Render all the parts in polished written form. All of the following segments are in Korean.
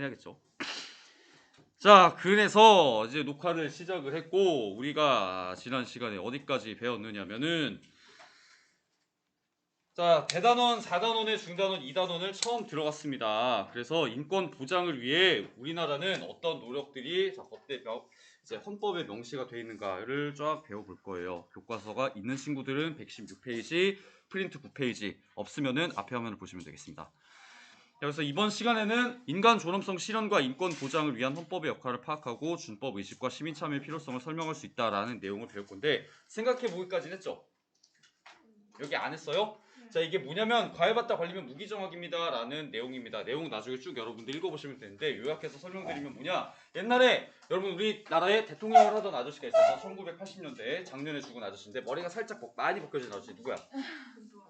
해야겠죠. 자, 그래서 이제 녹화를 시작을 했고 우리가 지난 시간에 어디까지 배웠느냐면은 자, 대단원, 4단원의 중단원, 2단원을 처음 들어갔습니다. 그래서 인권 보장을 위해 우리나라는 어떤 노력들이 이제 헌법에 명시가 되어 있는가를 쫙 배워볼 거예요. 교과서가 있는 친구들은 116페이지, 프린트 9페이지, 없으면은 앞에 화면을 보시면 되겠습니다. 그래서 이번 시간에는 인간 존엄성 실현과 인권 보장을 위한 헌법의 역할을 파악하고 준법 의식과 시민 참여의 필요성을 설명할 수 있다라는 내용을 배울 건데 생각해 보기까지는 했죠? 여기 안 했어요? 자, 이게 뭐냐면 과외받다 걸리면 무기정학입니다 라는 내용입니다. 내용 나중에 쭉 여러분들 읽어보시면 되는데 요약해서 설명드리면 뭐냐, 옛날에 여러분 우리나라에 대통령을 하던 아저씨가 있어서 1980년대에 작년에 죽은 아저씨인데 머리가 살짝 많이 벗겨진 아저씨 누구야?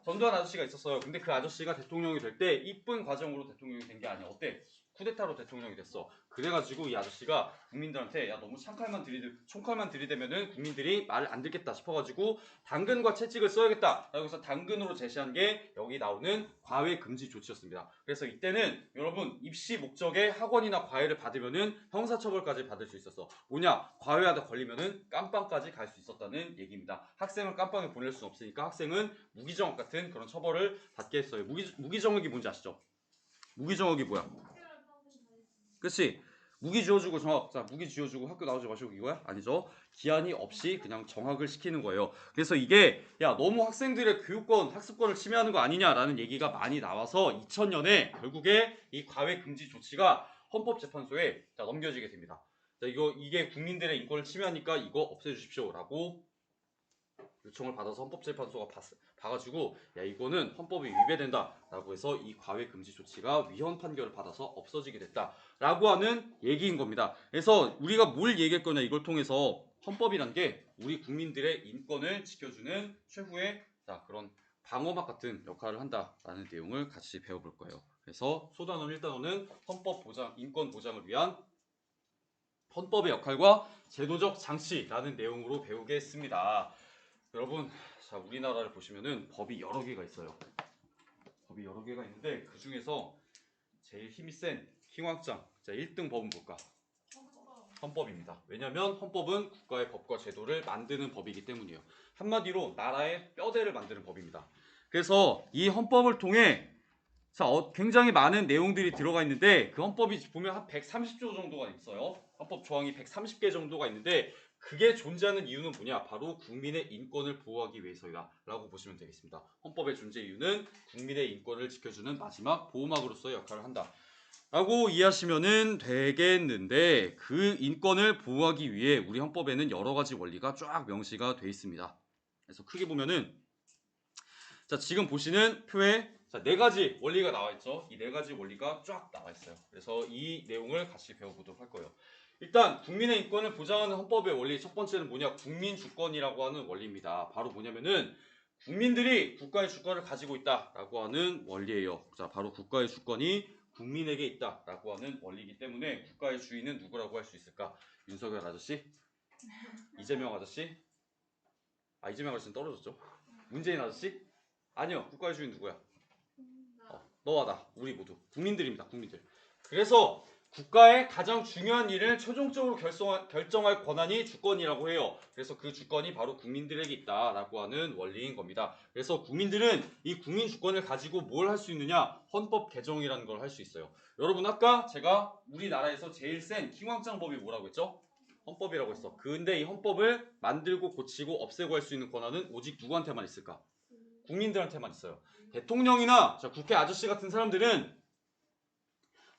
전두환 아저씨가 있었어요. 근데 그 아저씨가 대통령이 될 때 이쁜 과정으로 대통령이 된 게 아니야. 어때? 쿠데타로 대통령이 됐어. 그래가지고 이 아저씨가 국민들한테 야 너무 총칼만 들이대면은 국민들이 말을 안 듣겠다 싶어가지고 당근과 채찍을 써야겠다. 여기서 당근으로 제시한 게 여기 나오는 과외 금지 조치였습니다. 그래서 이때는 여러분 입시 목적의 학원이나 과외를 받으면은 형사처벌까지 받을 수 있었어. 뭐냐? 과외하다 걸리면은 깜빵까지 갈 수 있었다는 얘기입니다. 학생을 깜빵에 보낼 수 없으니까 학생은 무기정학 같은 그런 처벌을 받게 했어요. 무기정학이 뭔지 아시죠? 무기정학이 뭐야? 그치? 무기 지어주고 정학. 자, 무기 지어주고 학교 나오지 마시고 이거야? 아니죠. 기한이 없이 그냥 정학을 시키는 거예요. 그래서 이게 야 너무 학생들의 교육권, 학습권을 침해하는 거 아니냐라는 얘기가 많이 나와서 2000년에 결국에 이 과외 금지 조치가 헌법재판소에 넘겨지게 됩니다. 자, 이게 국민들의 인권을 침해하니까 이거 없애주십시오라고 요청을 받아서 헌법재판소가 봐가지고 야 이거는 헌법에 위배된다라고 해서 이 과외 금지 조치가 위헌 판결을 받아서 없어지게 됐다라고 하는 얘기인 겁니다. 그래서 우리가 뭘 얘기할 거냐 이걸 통해서 헌법이란 게 우리 국민들의 인권을 지켜주는 최후의 그런 방어막 같은 역할을 한다라는 내용을 같이 배워볼 거예요. 그래서 소단원 1단원은 헌법 보장, 인권 보장을 위한 헌법의 역할과 제도적 장치라는 내용으로 배우겠습니다. 여러분, 자 우리나라를 보시면은 법이 여러 개가 있어요. 법이 여러 개가 있는데 그 중에서 제일 힘이 센 킹왕짱, 자 1등 법은 뭘까? 헌법입니다. 왜냐하면 헌법은 국가의 법과 제도를 만드는 법이기 때문이에요. 한마디로 나라의 뼈대를 만드는 법입니다. 그래서 이 헌법을 통해 굉장히 많은 내용들이 들어가 있는데 그 헌법이 보면 한 130조 정도가 있어요. 헌법 조항이 130개 정도가 있는데 그게 존재하는 이유는 뭐냐? 바로 국민의 인권을 보호하기 위해서이다 라고 보시면 되겠습니다. 헌법의 존재 이유는 국민의 인권을 지켜주는 마지막 보호막으로서의 역할을 한다 라고 이해하시면 되겠는데 그 인권을 보호하기 위해 우리 헌법에는 여러 가지 원리가 쫙 명시가 되어 있습니다. 그래서 크게 보면은 자 지금 보시는 표에 네 가지 원리가 나와 있죠. 이 네 가지 원리가 쫙 나와 있어요. 그래서 이 내용을 같이 배워보도록 할 거예요. 일단 국민의 인권을 보장하는 헌법의 원리 첫 번째는 뭐냐? 국민주권이라고 하는 원리입니다. 바로 뭐냐면은 국민들이 국가의 주권을 가지고 있다라고 하는 원리예요. 자, 바로 국가의 주권이 국민에게 있다라고 하는 원리이기 때문에 국가의 주인은 누구라고 할 수 있을까? 윤석열 아저씨? 이재명 아저씨? 이재명 아저씨는 떨어졌죠. 문재인 아저씨? 아니요. 국가의 주인 누구야? 너와 나, 우리 모두 국민들입니다. 국민들. 그래서 국가의 가장 중요한 일을 최종적으로 결정할 권한이 주권이라고 해요. 그래서 그 주권이 바로 국민들에게 있다라고 하는 원리인 겁니다. 그래서 국민들은 이 국민 주권을 가지고 뭘 할 수 있느냐? 헌법 개정이라는 걸 할 수 있어요. 여러분 아까 제가 우리나라에서 제일 센 킹왕짱법이 뭐라고 했죠? 헌법이라고 했어. 근데 이 헌법을 만들고 고치고 없애고 할 수 있는 권한은 오직 누구한테만 있을까? 국민들한테만 있어요. 대통령이나 국회 아저씨 같은 사람들은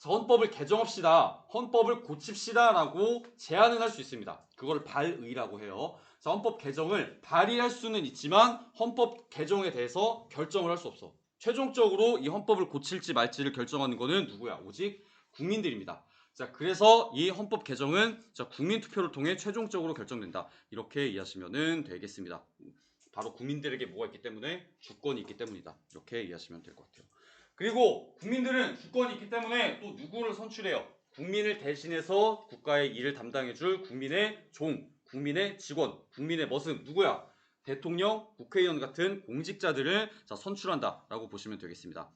헌법을 개정합시다. 헌법을 고칩시다 라고 제안을 할 수 있습니다. 그걸 발의라고 해요. 헌법 개정을 발의할 수는 있지만 헌법 개정에 대해서 결정을 할 수 없어. 최종적으로 이 헌법을 고칠지 말지를 결정하는 것은 누구야? 오직 국민들입니다. 그래서 이 헌법 개정은 국민 투표를 통해 최종적으로 결정된다. 이렇게 이해하시면 되겠습니다. 바로 국민들에게 뭐가 있기 때문에 주권이 있기 때문이다. 이렇게 이해하시면 될 것 같아요. 그리고 국민들은 주권이 있기 때문에 또 누구를 선출해요? 국민을 대신해서 국가의 일을 담당해줄 국민의 종, 국민의 직원, 국민의 머슴 누구야? 대통령, 국회의원 같은 공직자들을 선출한다라고 보시면 되겠습니다.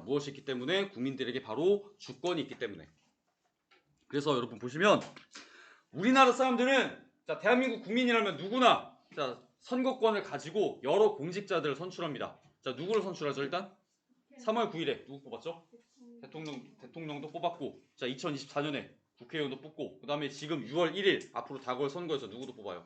무엇이 있기 때문에? 국민들에게 바로 주권이 있기 때문에. 그래서 여러분 보시면 우리나라 사람들은 자 대한민국 국민이라면 누구나 자 선거권을 가지고 여러 공직자들을 선출합니다. 자 누구를 선출하죠 일단? 3월 9일에 누구 뽑았죠? 대통령도 뽑았고 자 2024년에 국회의원도 뽑고 그 다음에 지금 6월 1일 앞으로 다가올 선거에서 누구도 뽑아요?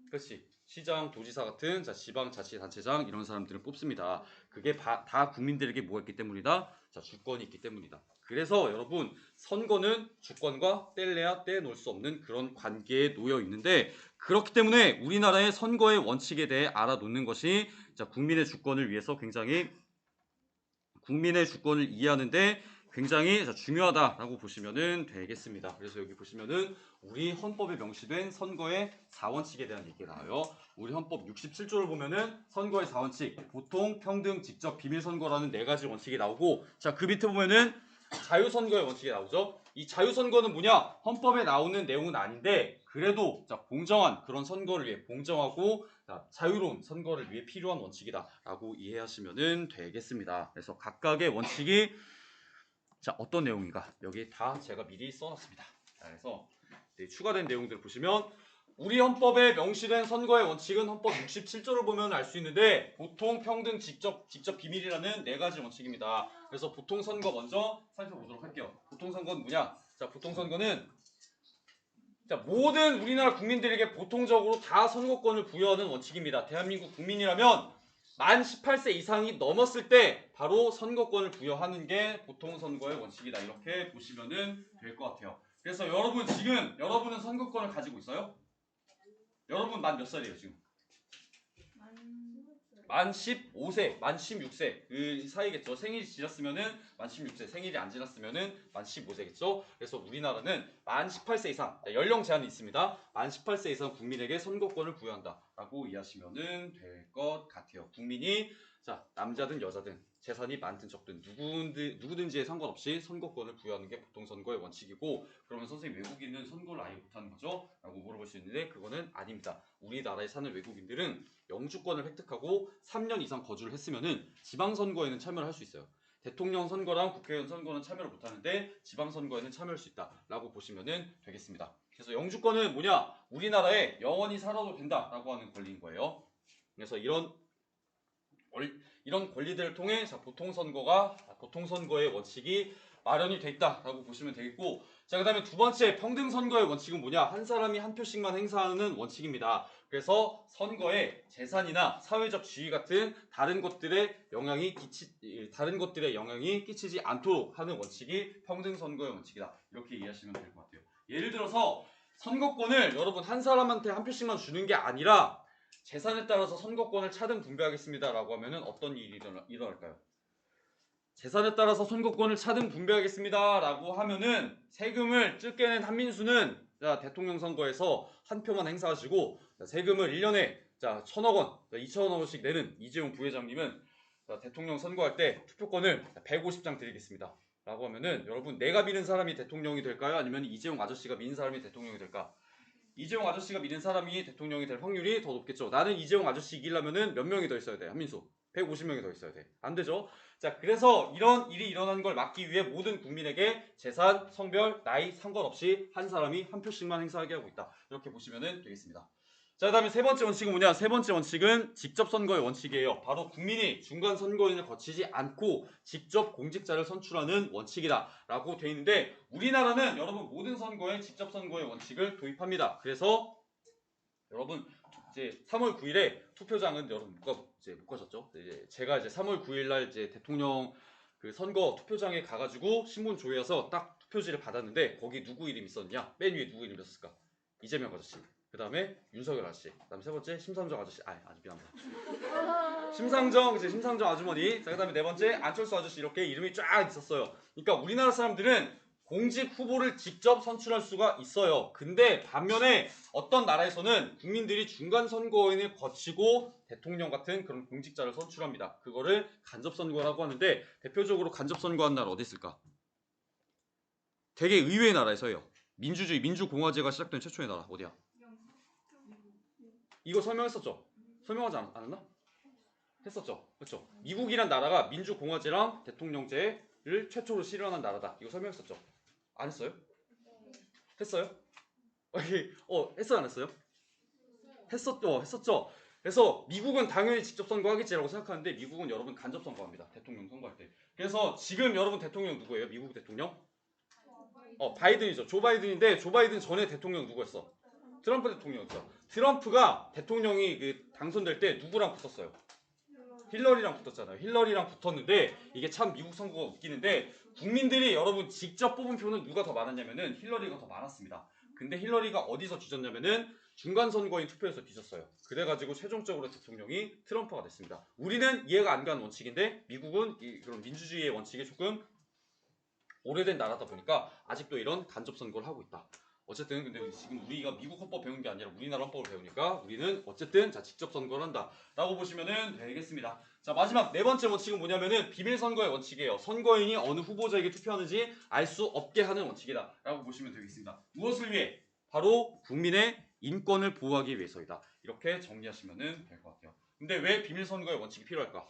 그렇지. 시장, 도지사 같은 자 지방자치단체장 이런 사람들을 뽑습니다. 그게 다 국민들에게 뭐가 있기 때문이다? 자 주권이 있기 때문이다. 그래서 여러분 선거는 주권과 뗄래야 떼놓을 수 없는 그런 관계에 놓여 있는데 그렇기 때문에 우리나라의 선거의 원칙에 대해 알아놓는 것이 자 국민의 주권을 위해서 굉장히 국민의 주권을 이해하는데 굉장히 중요하다라고 보시면 되겠습니다. 그래서 여기 보시면은 우리 헌법에 명시된 선거의 4원칙에 대한 얘기가 나와요. 우리 헌법 67조를 보면은 선거의 4원칙, 보통, 평등, 직접, 비밀 선거라는 4가지 원칙이 나오고 자, 그 밑에 보면은 자유선거의 원칙이 나오죠. 이 자유선거는 뭐냐? 헌법에 나오는 내용은 아닌데 그래도 자, 공정한 그런 선거를 위해 공정하고 자, 자유로운 선거를 위해 필요한 원칙이다라고 이해하시면 되겠습니다. 그래서 각각의 원칙이 자 어떤 내용인가 여기 다 제가 미리 써놨습니다. 자, 그래서 추가된 내용들을 보시면 우리 헌법에 명시된 선거의 원칙은 헌법 67조를 보면 알 수 있는데 보통, 평등, 직접, 비밀이라는 4가지 원칙입니다. 그래서 보통 선거 먼저 살펴보도록 할게요. 보통 선거는 뭐냐? 자 보통 선거는 자, 모든 우리나라 국민들에게 보통적으로 다 선거권을 부여하는 원칙입니다. 대한민국 국민이라면 만 18세 이상이 넘었을 때 바로 선거권을 부여하는 게 보통 선거의 원칙이다. 이렇게 보시면 될 것 같아요. 그래서 여러분 지금 여러분은 선거권을 가지고 있어요? 여러분 만 몇 살이에요 지금? 만 15세, 만 16세 그 사이겠죠. 생일이 지났으면은 만 16세, 생일이 안 지났으면은 만 15세겠죠. 그래서 우리나라는 만 18세 이상 연령 제한이 있습니다. 만 18세 이상 국민에게 선거권을 부여한다라고 이해하시면 될 것 같아요. 국민이 자 남자든 여자든 재산이 많든 적든 누구든지에 상관없이 선거권을 부여하는 게 보통 선거의 원칙이고 그러면 선생님 외국인은 선거를 아예 못하는 거죠? 라고 물어볼 수 있는데 그거는 아닙니다. 우리나라에 사는 외국인들은 영주권을 획득하고 3년 이상 거주를 했으면은 지방선거에는 참여를 할 수 있어요. 대통령 선거랑 국회의원 선거는 참여를 못하는데 지방선거에는 참여할 수 있다라고 보시면 되겠습니다. 그래서 영주권은 뭐냐? 우리나라에 영원히 살아도 된다라고 하는 권리인 거예요. 그래서 이런 권리들을 통해 보통선거의 원칙이 마련이 돼 있다라고 보시면 되겠고 자 그 다음에 두 번째 평등선거의 원칙은 뭐냐? 한 사람이 한 표씩만 행사하는 원칙입니다. 그래서 선거에 재산이나 사회적 지위 같은 다른 것들의 영향이 끼치지 않도록 하는 원칙이 평등선거의 원칙이다. 이렇게 이해하시면 될 것 같아요. 예를 들어서 선거권을 여러분 한 사람한테 한 표씩만 주는 게 아니라 재산에 따라서 선거권을 차등 분배하겠습니다라고 하면은 어떤 일이 일어날까요? 재산에 따라서 선거권을 차등 분배하겠습니다라고 하면은 세금을 적게 낸 한민수는 자, 대통령 선거에서 한 표만 행사하시고 자, 세금을 1년에 자, 1,000억 원, 2,000억 원씩 내는 이재용 부회장님은 자, 대통령 선거할 때 투표권을 150장 드리겠습니다. 라고 하면은 여러분 내가 미는 사람이 대통령이 될까요? 아니면 이재용 아저씨가 미는 사람이 대통령이 될까? 이재용 아저씨가 미는 사람이 대통령이 될 확률이 더 높겠죠. 나는 이재용 아저씨 이기려면은 몇 명이 더 있어야 돼? 한민수. 150명이 더 있어야 돼. 안 되죠? 자, 그래서 이런 일이 일어나는 걸 막기 위해 모든 국민에게 재산, 성별, 나이 상관없이 한 사람이 한 표씩만 행사하게 하고 있다. 이렇게 보시면 되겠습니다. 자, 그 다음에 세 번째 원칙은 뭐냐? 세 번째 원칙은 직접 선거의 원칙이에요. 바로 국민이 중간 선거인을 거치지 않고 직접 공직자를 선출하는 원칙이다. 라고 되어 있는데 우리나라는 여러분 모든 선거에 직접 선거의 원칙을 도입합니다. 그래서 여러분 이제 3월 9일에 투표장은 여러분 못 가셨죠? 이제 제가 이제 3월 9일날 이제 대통령 그 선거 투표장에 가가지고 신문 조회해서 딱 투표지를 받았는데 거기 누구 이름 있었냐? 맨 위에 누구 이름 있었을까? 이재명 아저씨. 그 다음에 윤석열 아저씨. 그 다음에 세 번째 심상정 아저씨. 아직 미안합니다. 심상정 아주머니. 자, 그 다음에 네 번째 안철수 아저씨. 이렇게 이름이 쫙 있었어요. 그러니까 우리나라 사람들은 공직 후보를 직접 선출할 수가 있어요. 근데 반면에 어떤 나라에서는 국민들이 중간 선거인을 거치고 대통령 같은 그런 공직자를 선출합니다. 그거를 간접선거라고 하는데 대표적으로 간접선거한 나라 어디 있을까? 되게 의외의 나라에서요. 민주주의, 민주공화제가 시작된 최초의 나라 어디야? 이거 설명했었죠? 설명하지 않았나? 했었죠? 그렇죠? 미국이란 나라가 민주공화제랑 대통령제를 최초로 실현한 나라다. 이거 설명했었죠? 안 했어요? 했어요? 했어요 안 했어요? 했었죠. 그래서 미국은 당연히 직접 선거하겠지라고 생각하는데 미국은 여러분 간접 선거합니다. 대통령 선거할 때. 그래서 지금 여러분 대통령 누구예요? 미국 대통령? 바이든이죠. 조 바이든인데 조 바이든 전에 대통령 누구였어? 트럼프 대통령이었죠. 트럼프가 대통령이 당선될 때 누구랑 붙었어요? 힐러리랑 붙었잖아요. 힐러리랑 붙었는데 이게 참 미국 선거가 웃기는데 국민들이 여러분 직접 뽑은 표는 누가 더 많았냐면은 힐러리가 더 많았습니다. 근데 힐러리가 어디서 뒤졌냐면은 중간 선거인 투표에서 뒤졌어요. 그래가지고 최종적으로 대통령이 트럼프가 됐습니다. 우리는 이해가 안 가는 원칙인데 미국은 그런 민주주의의 원칙이 조금 오래된 나라다 보니까 아직도 이런 간접 선거를 하고 있다. 어쨌든 근데 지금 우리가 미국 헌법 배운 게 아니라 우리나라 헌법을 배우니까 우리는 어쨌든 자 직접 선거를 한다 라고 보시면 되겠습니다. 자 마지막 네 번째 원칙은 뭐냐면은 비밀 선거의 원칙이에요. 선거인이 어느 후보자에게 투표하는지 알 수 없게 하는 원칙이다 라고 보시면 되겠습니다. 무엇을 위해? 바로 국민의 인권을 보호하기 위해서이다. 이렇게 정리하시면 될 것 같아요. 근데 왜 비밀 선거의 원칙이 필요할까?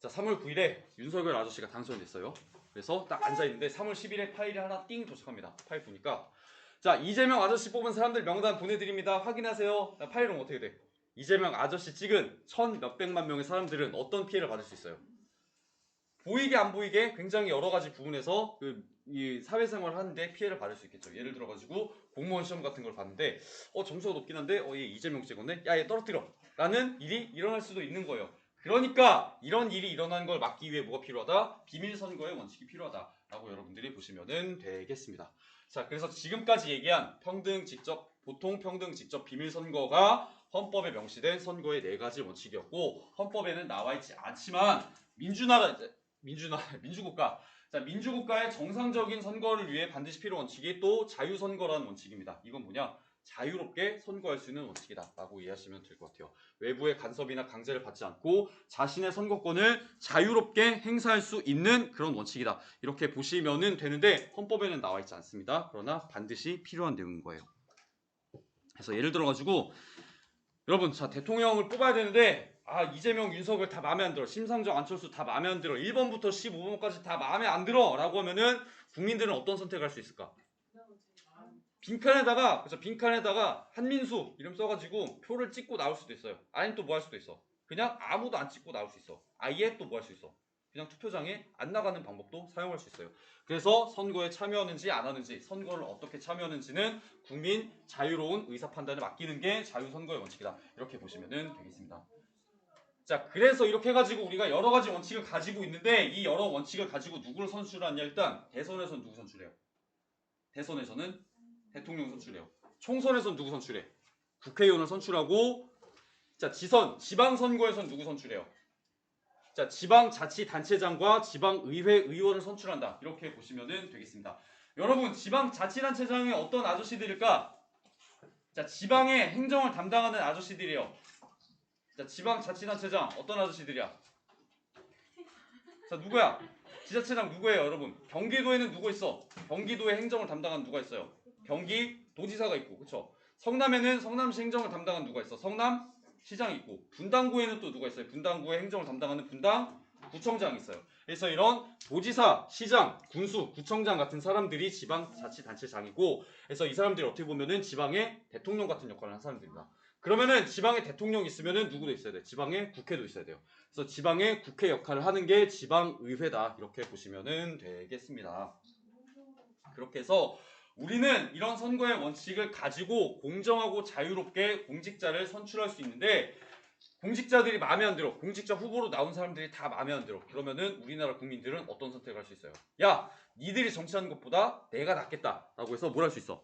자 3월 9일에 윤석열 아저씨가 당선됐어요. 그래서 딱 앉아있는데 3월 10일에 파일이 하나 띵 도착합니다. 파일 보니까 자 이재명 아저씨 뽑은 사람들 명단 보내드립니다. 확인하세요. 파일은 어떻게 돼? 이재명 아저씨 찍은 1,몇백만 명의 사람들은 어떤 피해를 받을 수 있어요? 보이게 안 보이게 굉장히 여러 가지 부분에서 이 사회생활을 하는데 피해를 받을 수 있겠죠. 예를 들어가지고 공무원 시험 같은 걸 봤는데 점수가 높긴 한데 얘 이재명 찍었네? 야 얘 떨어뜨려! 라는 일이 일어날 수도 있는 거예요. 그러니까 이런 일이 일어나는 걸 막기 위해 뭐가 필요하다? 비밀 선거의 원칙이 필요하다라고 여러분들이 보시면 되겠습니다. 자, 그래서 지금까지 얘기한 평등, 직접, 보통, 평등, 직접, 비밀 선거가 헌법에 명시된 선거의 네 가지 원칙이었고 헌법에는 나와 있지 않지만 민주국가. 자, 민주국가의 정상적인 선거를 위해 반드시 필요한 원칙이 또 자유선거라는 원칙입니다. 이건 뭐냐? 자유롭게 선거할 수 있는 원칙이다 라고 이해하시면 될 것 같아요. 외부의 간섭이나 강제를 받지 않고 자신의 선거권을 자유롭게 행사할 수 있는 그런 원칙이다. 이렇게 보시면 되는데 헌법에는 나와 있지 않습니다. 그러나 반드시 필요한 내용인 거예요. 그래서 예를 들어가지고 여러분 자 대통령을 뽑아야 되는데 이재명, 윤석열 다 마음에 안 들어. 심상정, 안철수 다 마음에 안 들어. 1번부터 15번까지 다 마음에 안 들어 라고 하면은 국민들은 어떤 선택을 할 수 있을까? 빈칸에다가 한민수 이름 써가지고 표를 찍고 나올 수도 있어요. 아니면 또 뭐 할 수도 있어. 그냥 아무도 안 찍고 나올 수 있어. 아예 또 뭐 할 수 있어. 그냥 투표장에 안 나가는 방법도 사용할 수 있어요. 그래서 선거에 참여하는지 안 하는지, 선거를 어떻게 참여하는지는 국민 자유로운 의사 판단을 맡기는 게 자유선거의 원칙이다. 이렇게 보시면 되겠습니다. 자, 그래서 이렇게 해가지고 우리가 여러 가지 원칙을 가지고 있는데 이 여러 원칙을 가지고 누구를 선출하냐 일단 대선에서는 누구 선출해요? 대선에서는 대통령 선출해요. 총선에서는 누구 선출해? 국회의원을 선출하고 자 지방선거에서는 누구 선출해요? 자 지방자치단체장과 지방의회 의원을 선출한다. 이렇게 보시면 되겠습니다. 여러분 지방자치단체장이 어떤 아저씨들일까? 자 지방의 행정을 담당하는 아저씨들이에요. 자 지방자치단체장 어떤 아저씨들이야? 자 누구야? 지자체장 누구예요 여러분? 경기도에는 누구 있어? 경기도의 행정을 담당하는 누가 있어요? 경기도지사가 있고 그쵸? 성남에는 성남시 행정을 담당하는 누가 있어? 성남시장이 있고 분당구에는 또 누가 있어요? 분당구의 행정을 담당하는 분당구청장이 있어요. 그래서 이런 도지사, 시장, 군수, 구청장 같은 사람들이 지방자치단체장이고 그래서 이 사람들이 어떻게 보면은 지방의 대통령 같은 역할을 하는 사람들입니다. 그러면은 지방에 대통령이 있으면은 누구도 있어야 돼? 지방에 국회도 있어야 돼요. 그래서 지방의 국회 역할을 하는 게 지방의회다. 이렇게 보시면 되겠습니다. 그렇게 해서 우리는 이런 선거의 원칙을 가지고 공정하고 자유롭게 공직자를 선출할 수 있는데 공직자들이 마음에 안 들어. 공직자 후보로 나온 사람들이 다 마음에 안 들어. 그러면은 우리나라 국민들은 어떤 선택을 할 수 있어요? 야, 니들이 정치하는 것보다 내가 낫겠다. 라고 해서 뭘 할 수 있어?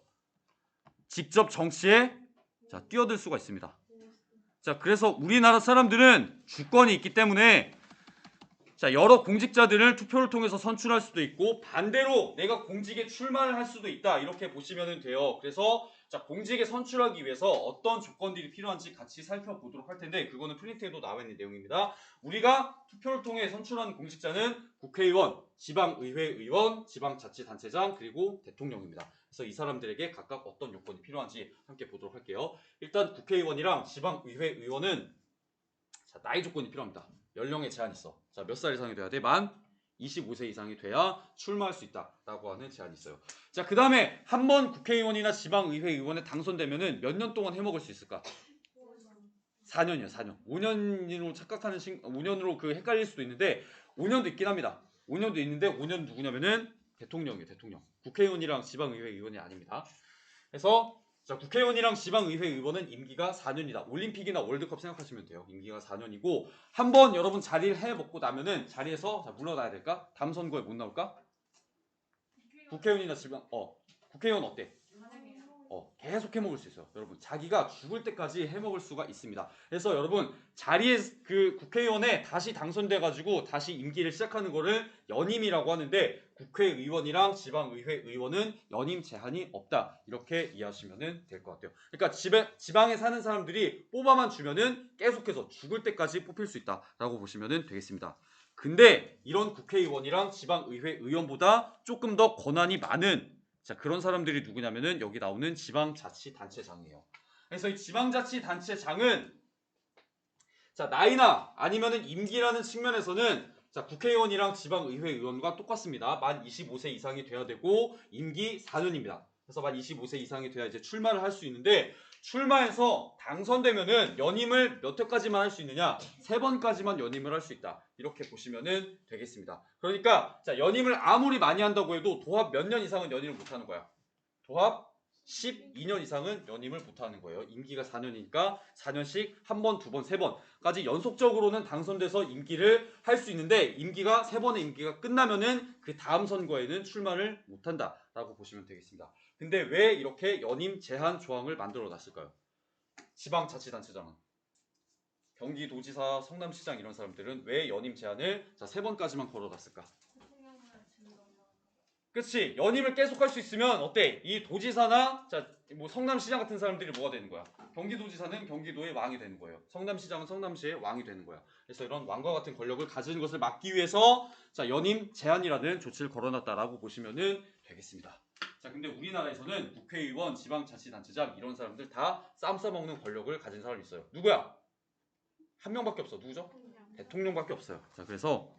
직접 정치에 뛰어들 수가 있습니다. 자, 그래서 우리나라 사람들은 주권이 있기 때문에 여러 공직자들을 투표를 통해서 선출할 수도 있고 반대로 내가 공직에 출마를 할 수도 있다. 이렇게 보시면 돼요. 그래서 공직에 선출하기 위해서 어떤 조건들이 필요한지 같이 살펴보도록 할 텐데 그거는 프린트에도 나와 있는 내용입니다. 우리가 투표를 통해 선출한 공직자는 국회의원, 지방의회 의원, 지방자치단체장 그리고 대통령입니다. 그래서 이 사람들에게 각각 어떤 요건이 필요한지 함께 보도록 할게요. 일단 국회의원이랑 지방의회 의원은 나이 조건이 필요합니다. 연령에 제한이 있어. 몇 살 이상이 돼야 돼? 만 25세 이상이 돼야 출마할 수 있다라고 하는 제한이 있어요. 자, 그 다음에 한 번 국회의원이나 지방의회 의원에 당선되면은 몇 년 동안 해먹을 수 있을까? 4년이요, 4년. 5년으로 착각하는 5년으로 그 헷갈릴 수도 있는데 5년도 있긴 합니다. 5년도 있는데 5년 누구냐면은 대통령이에요, 대통령. 국회의원이랑 지방의회 의원이 아닙니다. 그래서 자, 국회의원이랑 지방의회 의원은 임기가 4년이다. 올림픽이나 월드컵 생각하시면 돼요. 임기가 4년이고 한번 여러분 자리를 해먹고 나면은 자리에서 자, 물러나야 될까? 다음 선거에 못 나올까? 국회의원이나 지방 국회의원 어때? 계속 해먹을 수 있어요. 여러분 자기가 죽을 때까지 해먹을 수가 있습니다. 그래서 여러분 자리에 그 국회의원에 다시 당선돼가지고 다시 임기를 시작하는 거를 연임이라고 하는데 국회의원이랑 지방의회 의원은 연임 제한이 없다. 이렇게 이해하시면 될 것 같아요. 그러니까 지방에 사는 사람들이 뽑아만 주면은 계속해서 죽을 때까지 뽑힐 수 있다라고 보시면 되겠습니다. 근데 이런 국회의원이랑 지방의회 의원보다 조금 더 권한이 많은 자, 그런 사람들이 누구냐면은 여기 나오는 지방자치단체장이에요. 그래서 이 지방자치단체장은 자, 나이나 아니면은 임기라는 측면에서는 자, 국회의원이랑 지방의회 의원과 똑같습니다. 만 25세 이상이 돼야 되고 임기 4년입니다. 그래서 만 25세 이상이 돼야 이제 출마를 할 수 있는데 출마해서 당선되면은 연임을 몇 회까지만 할 수 있느냐? 3번까지만 연임을 할 수 있다. 이렇게 보시면은 되겠습니다. 그러니까 자, 연임을 아무리 많이 한다고 해도 도합 몇 년 이상은 연임을 못 하는 거야. 도합 12년 이상은 연임을 못하는 거예요. 임기가 4년이니까 4년씩 한 번, 두 번, 세 번까지 연속적으로는 당선돼서 임기를 할 수 있는데 임기가 3번의 임기가 끝나면은 그 다음 선거에는 출마를 못한다라고 보시면 되겠습니다. 근데 왜 이렇게 연임 제한 조항을 만들어 놨을까요? 지방자치단체장은 경기도지사, 성남시장 이런 사람들은 왜 연임 제한을 자, 3번까지만 걸어놨을까? 그치, 연임을 계속 할 수 있으면 어때? 이 도지사나 자, 뭐 성남시장 같은 사람들이 뭐가 되는 거야? 경기도지사는 경기도의 왕이 되는 거예요. 성남시장은 성남시의 왕이 되는 거야. 그래서 이런 왕과 같은 권력을 가지는 것을 막기 위해서 자, 연임 제한이라는 조치를 걸어놨다라고 보시면 되겠습니다. 자, 근데 우리나라에서는 국회의원, 지방자치단체장 이런 사람들 다 쌈 싸먹는 권력을 가진 사람이 있어요. 누구야? 한 명밖에 없어. 누구죠? 대통령밖에 없어요. 자, 그래서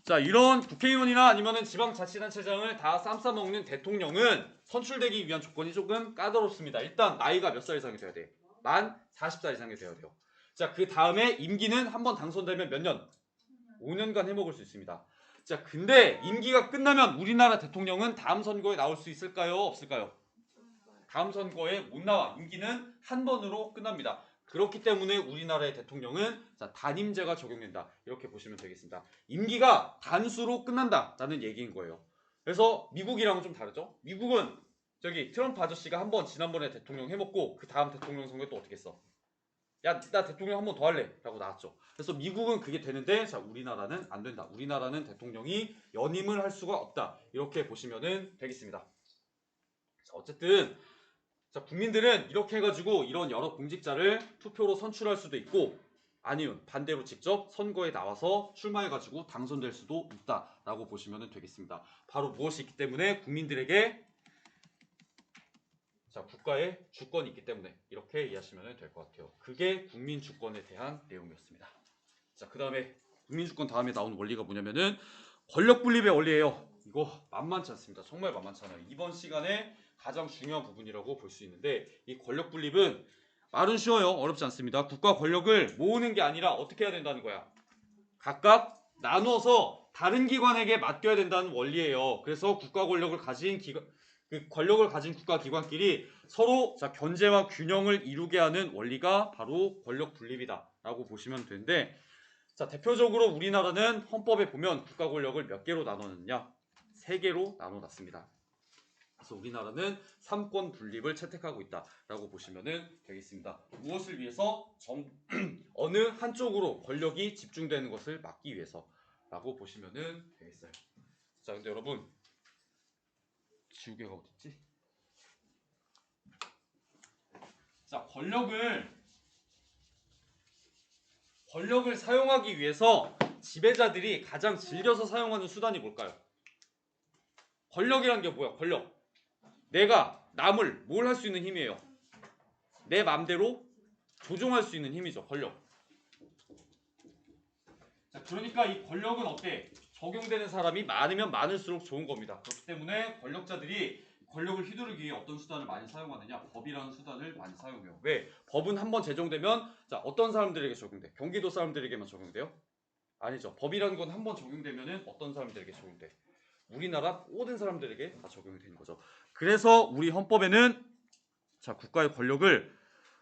자, 이런 국회의원이나 아니면은 지방자치단체장을 다 쌈 싸먹는 대통령은 선출되기 위한 조건이 조금 까다롭습니다. 일단 나이가 몇 살 이상이 돼야 돼? 만 40살 이상이 돼야 돼요. 자, 그 다음에 임기는 한번 당선되면 몇 년? 5년간 해먹을 수 있습니다. 자, 근데 임기가 끝나면 우리나라 대통령은 다음 선거에 나올 수 있을까요? 없을까요? 다음 선거에 못 나와. 임기는 한 번으로 끝납니다. 그렇기 때문에 우리나라의 대통령은 자, 단임제가 적용된다. 이렇게 보시면 되겠습니다. 임기가 단수로 끝난다라는 얘기인 거예요. 그래서 미국이랑은 좀 다르죠. 미국은 저기 트럼프 아저씨가 한 번 지난번에 대통령 해먹고 그 다음 대통령 선거에 또 어떻게 했어? 야, 나 대통령 한 번 더 할래 라고 나왔죠. 그래서 미국은 그게 되는데 자, 우리나라는 안 된다. 우리나라는 대통령이 연임을 할 수가 없다. 이렇게 보시면 되겠습니다. 자, 어쨌든 자, 국민들은 이렇게 해가지고 이런 여러 공직자를 투표로 선출할 수도 있고 아니면 반대로 직접 선거에 나와서 출마해가지고 당선될 수도 있다라고 보시면 되겠습니다. 바로 무엇이 있기 때문에 국민들에게 자, 국가의 주권이 있기 때문에 이렇게 이해하시면 될 것 같아요. 그게 국민주권에 대한 내용이었습니다. 자, 그 다음에 국민주권 다음에 나오는 원리가 뭐냐면은 권력분립의 원리예요. 이거 만만치 않습니다. 정말 만만치 않아요. 이번 시간에 가장 중요한 부분이라고 볼 수 있는데 이 권력 분립은 말은 쉬워요. 어렵지 않습니다. 국가 권력을 모으는 게 아니라 어떻게 해야 된다는 거야? 각각 나누어서 다른 기관에게 맡겨야 된다는 원리예요. 그래서 국가 권력을 가진 권력을 가진 국가 기관끼리 서로 자, 견제와 균형을 이루게 하는 원리가 바로 권력 분립이다라고 보시면 되는데 자, 대표적으로 우리나라는 헌법에 보면 국가 권력을 몇 개로 나눴느냐? 3개로 나눠놨습니다. 그래서 우리나라는 삼권 분립을 채택하고 있다라고 보시면 되겠습니다. 무엇을 위해서? 어느 한쪽으로 권력이 집중되는 것을 막기 위해서라고 보시면 되겠어요. 자, 근데 여러분 지우개가 어딨지? 자, 권력을 사용하기 위해서 지배자들이 가장 즐겨서 사용하는 수단이 뭘까요? 권력이란 게 뭐야? 권력. 내가 남을 뭘 할 수 있는 힘이에요? 내 맘대로 조종할 수 있는 힘이죠. 권력. 자, 그러니까 이 권력은 어때? 적용되는 사람이 많으면 많을수록 좋은 겁니다. 그렇기 때문에 권력자들이 권력을 휘두르기 위해 어떤 수단을 많이 사용하느냐? 법이라는 수단을 많이 사용해요. 왜? 법은 한번 제정되면 자, 어떤 사람들에게 적용돼? 경기도 사람들에게만 적용돼요? 아니죠. 법이라는 건 한번 적용되면은 어떤 사람들에게 적용돼? 우리나라 모든 사람들에게 다 적용이 되는 거죠. 그래서 우리 헌법에는 자, 국가의 권력을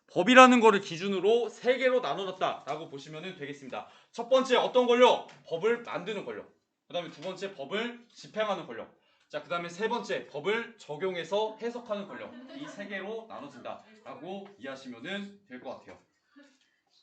법이라는 거를 기준으로 세 개로 나눠놨다라고 보시면 되겠습니다. 첫 번째 어떤 권력? 법을 만드는 권력. 그 다음에 두 번째 법을 집행하는 권력. 자, 그 다음에 세 번째 법을 적용해서 해석하는 권력. 이 세 개로 나눠진다라고 이해하시면 될 것 같아요.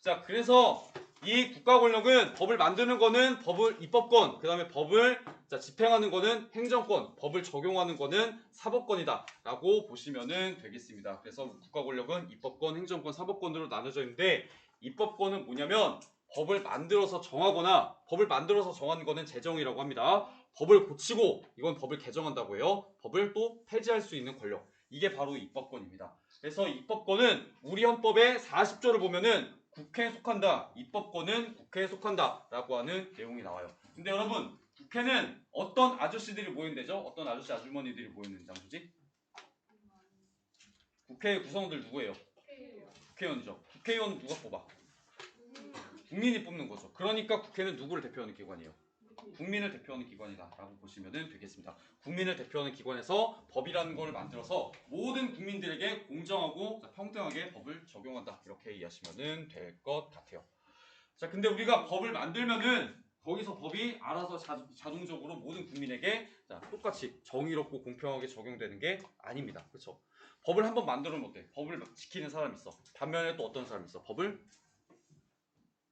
자, 그래서 이 국가 권력은 법을 만드는 거는 법을 입법권, 그 다음에 법을 집행하는 거는 행정권, 법을 적용하는 거는 사법권이다 라고 보시면 되겠습니다. 그래서 국가 권력은 입법권, 행정권, 사법권으로 나눠져 있는데 입법권은 뭐냐면 법을 만들어서 정하거나 법을 만들어서 정하는 거는 제정이라고 합니다. 법을 고치고 이건 법을 개정한다고 해요. 법을 또 폐지할 수 있는 권력. 이게 바로 입법권입니다. 그래서 입법권은 우리 헌법의 40조를 보면은 국회에 속한다. 입법권은 국회에 속한다. 라고 하는 내용이 나와요. 근데 여러분, 국회는 어떤 아저씨들이 모이는 데죠? 어떤 아저씨 아주머니들이 모이는 장소지? 국회 구성원들 누구예요? 국회의원이죠. 국회의원 누가 뽑아? 국민이 뽑는 거죠. 그러니까 국회는 누구를 대표하는 기관이에요? 국민을 대표하는 기관이다 라고 보시면 되겠습니다. 국민을 대표하는 기관에서 법이라는 걸 만들어서 모든 국민들에게 공정하고 평등하게 법을 적용한다. 이렇게 이해하시면 될 것 같아요. 자, 근데 우리가 법을 만들면은 거기서 법이 알아서 자동적으로 모든 국민에게 똑같이 정의롭고 공평하게 적용되는 게 아닙니다. 그렇죠? 법을 한번 만들면 어때? 법을 지키는 사람이 있어. 반면에 또 어떤 사람이 있어? 법을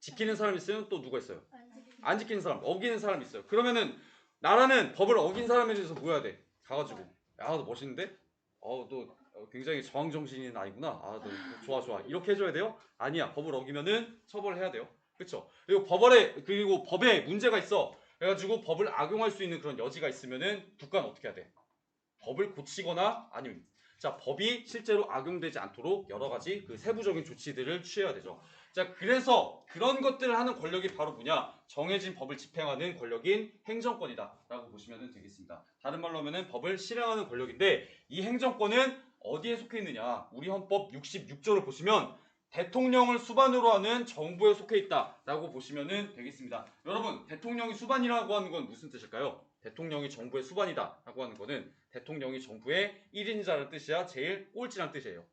지키는 사람이 있으면 또 누가 있어요? 안 지키는 사람, 어기는 사람이 있어요. 그러면은 나라는 법을 어긴 사람에 대해서 뭐 해야 돼? 가가지고 야, 너 멋있는데? 너 굉장히 저항 정신이 있는 아이구나. 너 좋아 좋아. 이렇게 해줘야 돼요? 아니야. 법을 어기면은 처벌해야 돼요. 그렇죠? 그리고 법에 문제가 있어. 그래가지고 법을 악용할 수 있는 그런 여지가 있으면은 국가는 어떻게 해야 돼? 법을 고치거나 아니면 법이 실제로 악용되지 않도록 여러 가지 그 세부적인 조치들을 취해야 되죠. 자, 그래서 그런 것들을 하는 권력이 바로 뭐냐? 정해진 법을 집행하는 권력인 행정권이다 라고 보시면 되겠습니다. 다른 말로 하면 법을 실행하는 권력인데 이 행정권은 어디에 속해 있느냐? 우리 헌법 66조를 보시면 대통령을 수반으로 하는 정부에 속해 있다 라고 보시면 되겠습니다. 여러분, 대통령이 수반이라고 하는 건 무슨 뜻일까요? 대통령이 정부의 수반이다 라고 하는 거는 대통령이 정부의 1인자라는 뜻이야. 제일 꼴찌라는 뜻이에요.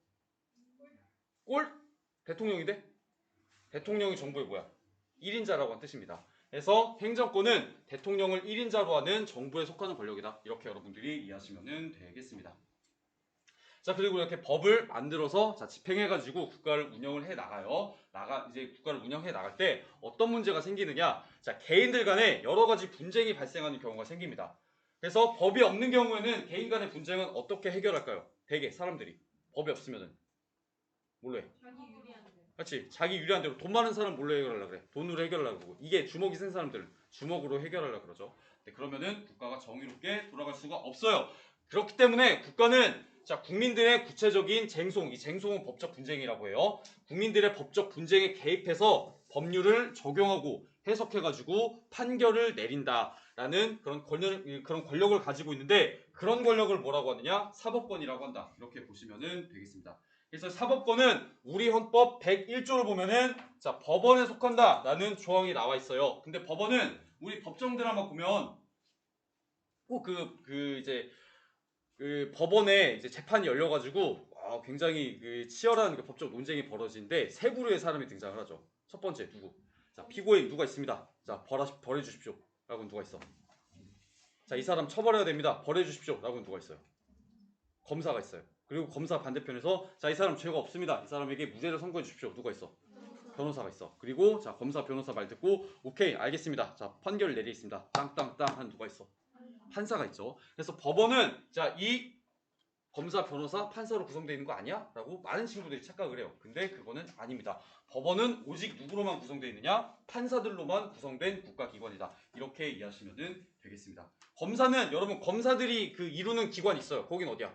꼴? 대통령인데? 대통령이 정부의 뭐야? 1인자라고 하는 뜻입니다. 그래서 행정권은 대통령을 1인자로 하는 정부에 속하는 권력이다. 이렇게 여러분들이 이해하시면 되겠습니다. 자, 그리고 이렇게 법을 만들어서 집행해가지고 국가를 운영을 해 나가요. 이제 국가를 운영해 나갈 때 어떤 문제가 생기느냐? 자, 개인들 간에 여러 가지 분쟁이 발생하는 경우가 생깁니다. 그래서 법이 없는 경우에는 개인 간의 분쟁은 어떻게 해결할까요? 대개 사람들이 법이 없으면은 뭘로 해? 그렇지. 자기 유리한 대로 돈 많은 사람 뭘로 해결하려고 그래? 돈으로 해결하려고 그러고 이게 주먹이 센 사람들은 주먹으로 해결하려고 그러죠. 그러면은 국가가 정의롭게 돌아갈 수가 없어요. 그렇기 때문에 국가는 국민들의 구체적인 쟁송, 이 쟁송은 법적 분쟁이라고 해요. 국민들의 법적 분쟁에 개입해서 법률을 적용하고 해석해가지고 판결을 내린다라는 그런 권력을 가지고 있는데 그런 권력을 뭐라고 하느냐? 사법권이라고 한다. 이렇게 보시면 되겠습니다. 그래서 사법권은 우리 헌법 101조를 보면은 법원에 속한다라는 조항이 나와 있어요. 근데 법원은 우리 법정 드라마 보면 꼭 그 법원에 이제 재판이 열려가지고 굉장히 그 치열한 그 법적 논쟁이 벌어지는데 세 부류의 사람이 등장을 하죠. 첫 번째 누구? 피고인 누가 있습니다. 벌해 주십시오. 라고는 누가 있어? 이 사람 처벌해야 됩니다. 벌해 주십시오. 라고는 누가 있어요? 검사가 있어요. 그리고 검사 반대편에서 이 사람 죄가 없습니다. 이 사람에게 무죄를 선고해 주십시오. 누가 있어? 변호사가 있어. 그리고 검사 변호사 말 듣고 오케이 알겠습니다. 판결을 내리겠습니다. 땅땅땅 한 누가 있어? 판사가 있죠. 그래서 법원은 이 검사, 변호사, 판사로 구성되어 있는 거 아니야? 라고 많은 친구들이 착각을 해요. 근데 그거는 아닙니다. 법원은 오직 누구로만 구성되어 있느냐? 판사들로만 구성된 국가기관이다. 이렇게 이해하시면 되겠습니다. 검사는 여러분 검사들이 이루는 기관이 있어요. 거긴 어디야?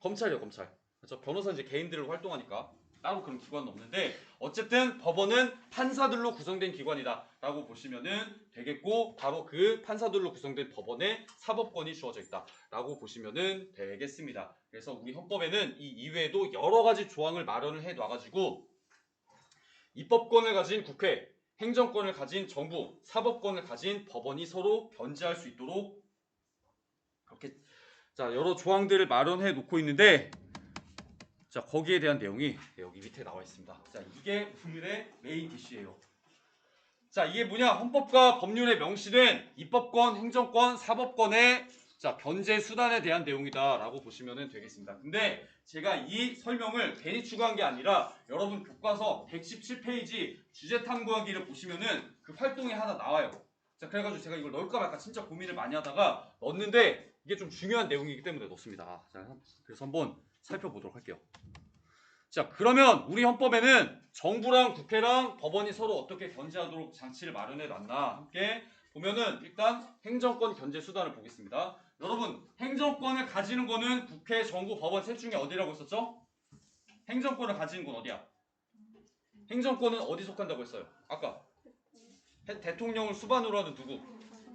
검찰이요, 검찰. 그렇죠? 변호사는 이제 개인들을 활동하니까 따로 그런 기관은 없는데 어쨌든 법원은 판사들로 구성된 기관이다라고 보시면은 되겠고 바로 그 판사들로 구성된 법원에 사법권이 주어져 있다라고 보시면은 되겠습니다. 그래서 우리 헌법에는 이 이외에도 여러 가지 조항을 마련을 해 놔가지고 입법권을 가진 국회, 행정권을 가진 정부, 사법권을 가진 법원이 서로 견제할 수 있도록 그렇게 자 여러 조항들을 마련해 놓고 있는데 자 거기에 대한 내용이 여기 밑에 나와 있습니다. 자 이게 오늘의 메인 이슈예요. 자 이게 뭐냐 헌법과 법률에 명시된 입법권, 행정권, 사법권의 자 견제 수단에 대한 내용이다라고 보시면 되겠습니다. 근데 제가 이 설명을 괜히 추가한 게 아니라 여러분 교과서 117페이지 주제 탐구하기를 보시면은 그 활동이 하나 나와요. 자 그래가지고 제가 이걸 넣을까 말까 진짜 고민을 많이 하다가 넣었는데 이게 좀 중요한 내용이기 때문에 넣습니다. 자, 그래서 한번 살펴보도록 할게요. 자 그러면 우리 헌법에는 정부랑 국회랑 법원이 서로 어떻게 견제하도록 장치를 마련해 놨나 함께 보면은 일단 행정권 견제 수단을 보겠습니다. 여러분 행정권을 가지는 거는 국회, 정부, 법원 셋 중에 어디라고 했었죠? 행정권을 가지는 건 어디야? 행정권은 어디 속한다고 했어요? 아까 대통령을 수반으로 하는 누구?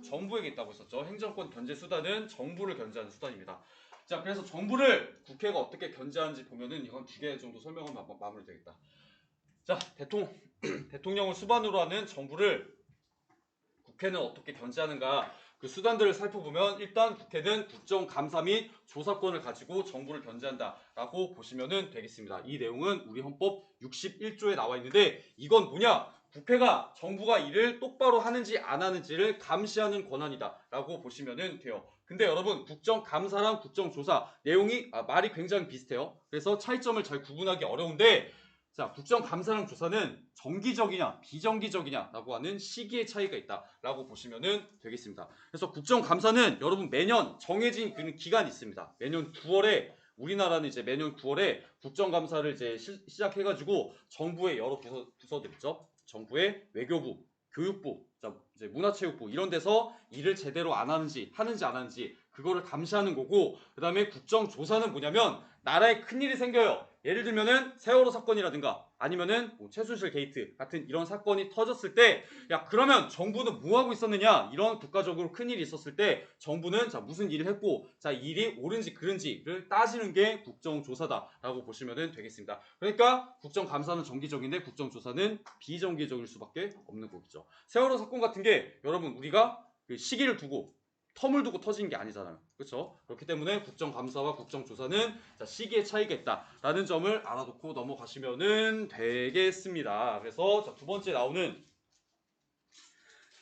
정부에게 있다고 했었죠. 행정권 견제 수단은 정부를 견제하는 수단입니다. 자, 그래서 정부를 국회가 어떻게 견제하는지 보면은 이건 2개 정도 설명하면 마무리되겠다. 자, 대통령을 수반으로 하는 정부를 국회는 어떻게 견제하는가 그 수단들을 살펴보면 일단 국회는 국정감사 및 조사권을 가지고 정부를 견제한다라고 보시면 되겠습니다. 이 내용은 우리 헌법 61조에 나와 있는데 이건 뭐냐? 국회가 정부가 일을 똑바로 하는지 안 하는지를 감시하는 권한이다라고 보시면 돼요. 근데 여러분 국정감사랑 국정조사 내용이 말이 굉장히 비슷해요. 그래서 차이점을 잘 구분하기 어려운데 자, 국정감사랑 조사는 정기적이냐 비정기적이냐라고 하는 시기의 차이가 있다라고 보시면 되겠습니다. 그래서 국정감사는 여러분 매년 정해진 그 기간이 있습니다. 매년 9월에 우리나라는 이제 매년 9월에 국정감사를 이제 시작해가지고 정부의 여러 부서들 있죠. 정부의 외교부, 교육부, 이제 문화체육부 이런 데서 일을 제대로 안 하는지 안 하는지 그거를 감시하는 거고 그다음에 국정조사는 뭐냐면 나라에 큰일이 생겨요. 예를 들면은 세월호 사건이라든가 아니면은 뭐 최순실 게이트 같은 이런 사건이 터졌을 때 야 그러면 정부는 뭐 하고 있었느냐 이런 국가적으로 큰일이 있었을 때 정부는 자 무슨 일을 했고 자 일이 옳은지 그른지를 따지는 게 국정조사다라고 보시면 되겠습니다. 그러니까 국정감사는 정기적인데 국정조사는 비정기적일 수밖에 없는 거겠죠. 세월호 사건 같은 게 여러분 우리가 그 시기를 두고 텀을 두고 터진 게 아니잖아요. 그렇죠? 그렇기 때문에 국정감사와 국정조사는 자, 시기의 차이가 있다라는 점을 알아두고 넘어가시면 되겠습니다. 그래서 자, 두 번째 나오는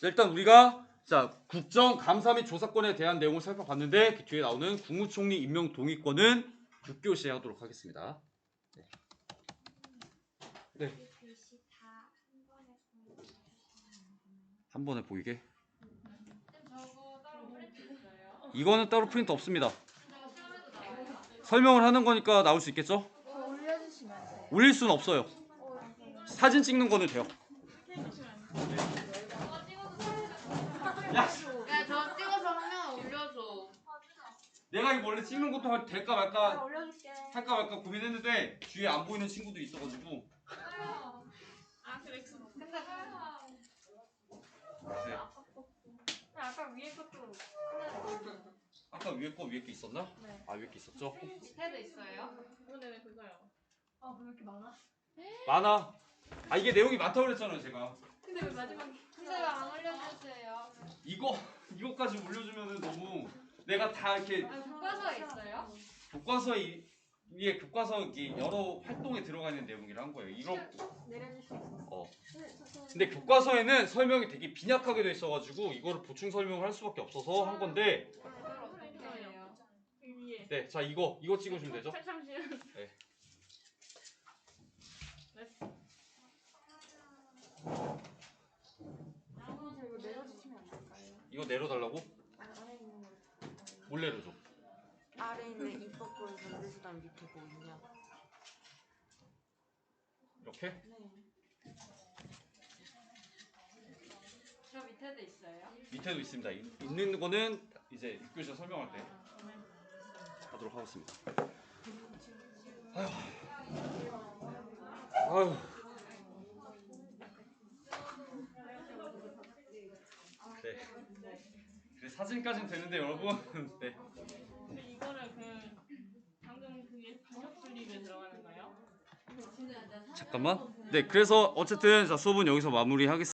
자, 일단 우리가 자, 국정감사 및 조사권에 대한 내용을 살펴봤는데 그 뒤에 나오는 국무총리 임명 동의권은 6교시에 하도록 하겠습니다. 네. 한 번에 보이게. 이거는 따로 프린트 없습니다. 설명을 하는 거니까 나올 수 있겠죠? 올려주시면 돼요. 올릴 수는 없어요. 사진 찍는 거는 돼요. 야, 저 찍어서 하면 올려줘. 내가 이거 원래 찍는 것도 될까 말까 올려줄게. 할까 말까 고민했는데 주위에 안 보이는 친구들이 있어가지고. 아 그래. 근데 네. 아까 위에 것도 아까 위에 거 있었나? 네. 아 위에 게 있었죠? 밑에도 있어요. 네네 그거요. 아 왜 이렇게 많아? 많아. 아 이게 내용이 많다고 그랬잖아요 제가. 근데 왜 마지막에? 근데 왜 안 올려주세요? 이거까지 올려주면은 너무 내가 다 이렇게 아 교과서에 있어요? 교과서에 위에 교과서 여러 활동에 들어가 있는 내용이라 한 거예요. 내려줄 수 있어. 근데 교과서에는 설명이 되게 빈약하게 돼 있어가지고 이거를 보충 설명을 할 수밖에 없어서 한 건데. 위에. 네, 자 이거 찍으시면 되죠? 잠시만. 네. 이거 내려주시면 안 될까요? 이거 내려달라고? 안에 있는 거. 뭘 내려줘? 아래 있는 입법권 전제수단 밑에 보이냐? 이렇게? 네. 저 밑에도 있어요? 밑에도 있습니다. 있는 거는 이제 6교시에 설명할 때 하도록 하겠습니다. 아휴. 아유. 네. 네, 사진까지는 되는데 여러분. 네. 근데 이거를 방금 그게 반역 수립에 들어가는 거예요? 잠깐만. 네, 그래서 어쨌든 자, 수업은 여기서 마무리하겠습니다.